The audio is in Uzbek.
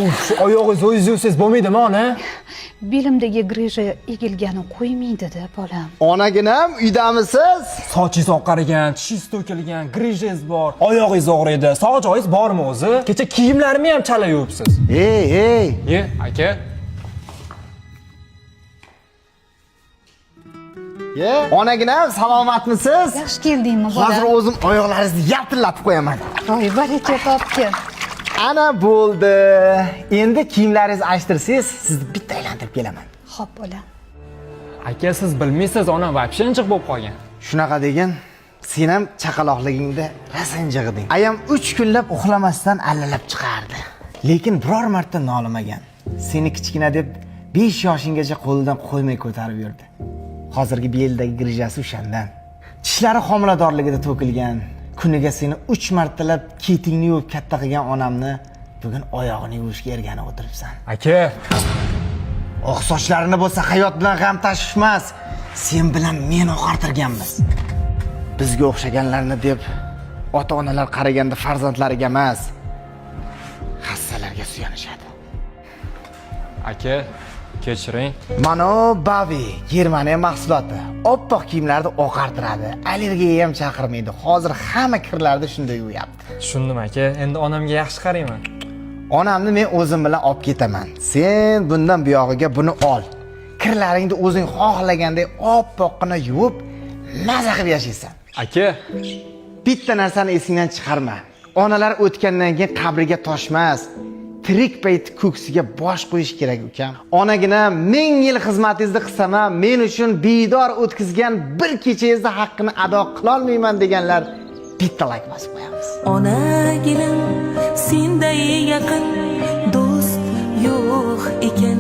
Uf, oyog'ingizni o'zingiz yuvsangiz bo'lmaydimi, ona? Belimdagi grija egilgani qo'ymaydi-da, bolam. Onaginam, uydamisiz? Sochingiz oqargan, tishingiz to'kilgan, grijangiz bor, oyog'ingiz og'riydi. Sog' joyingiz bormi o'zi? Kecha kiyimlarimni ham chala yuvibsiz. Ey. Ye, aka. Ye, onaginam, salomatmisiz? Yaxshi keldingmi, bolam? Hozir o'zim oyoqlaringizni yaltillatib qo'yaman. Voy, baraka topgin. Ana bo'ldi. Endi kiyimlaringizni alishtirsangiz, sizni bitta aylantirib kelaman. Xo'p, bolam. Aka, siz bilmaysiz, ona вообще injiq bo'lib qolgan. Shunaqa degin, sen ham chaqaloqligingda rosa injig'ding. Ayam 3 kunlab uxlamasdan allalab chiqardi. Lekin biror marta nolimagan. Seni kichkina deb 5 yoshinggacha qo'lidan qo'ymay ko'tarib yurdi. Hozirgi beldagi grijasi o'shandan. Tishlari homiladorligida to'kilgan. Kuniga seni 3 martalab ketingni yuvib katta qilgan onamni bugun oyog'ini yuvishga erganib o'tiribsan. Aka, Oq sochlarini bo'lsa hayot bilan g'am tashvishmas. Sen bilan men oqartirganmiz. Bizga o'xshaganlarni deb ota-onalar qaraganda farzandlariga emas, hassalarga suyanishadi. aka, kechiring. Mana Bavi, Germaniya mahsuloti. Oppoq kiyimlarni oqartiradi. Allergiyaga ham chaqirmaydi. Hozir hamma kirlarni shunday yuvyapti. Tushundim, aka. Endi onamga yaxshi qarayman. Onamni men o'zim bilan olib ketaman. Sen bundan buyog'iga buni ol. Kirlaringni o'zing xohlagandek oppoqqina yuvib, maza qilib yashaysan. Aka, Bitta narsani esingdan chiqarma. Onalar o'tgandan keyin qabriga toshmas. Tirik payti ko'ksiga bosh qo'yish kerak ukam. Onagina 1000 yil xizmatingizni qilsam ham, men uchun bedor o'tkazgan bir kechangizni haqqini ado qila olmayman deganlar bitta like bosib qo'yamiz. Onagilam, senday yaqin do'st yo'q ekan.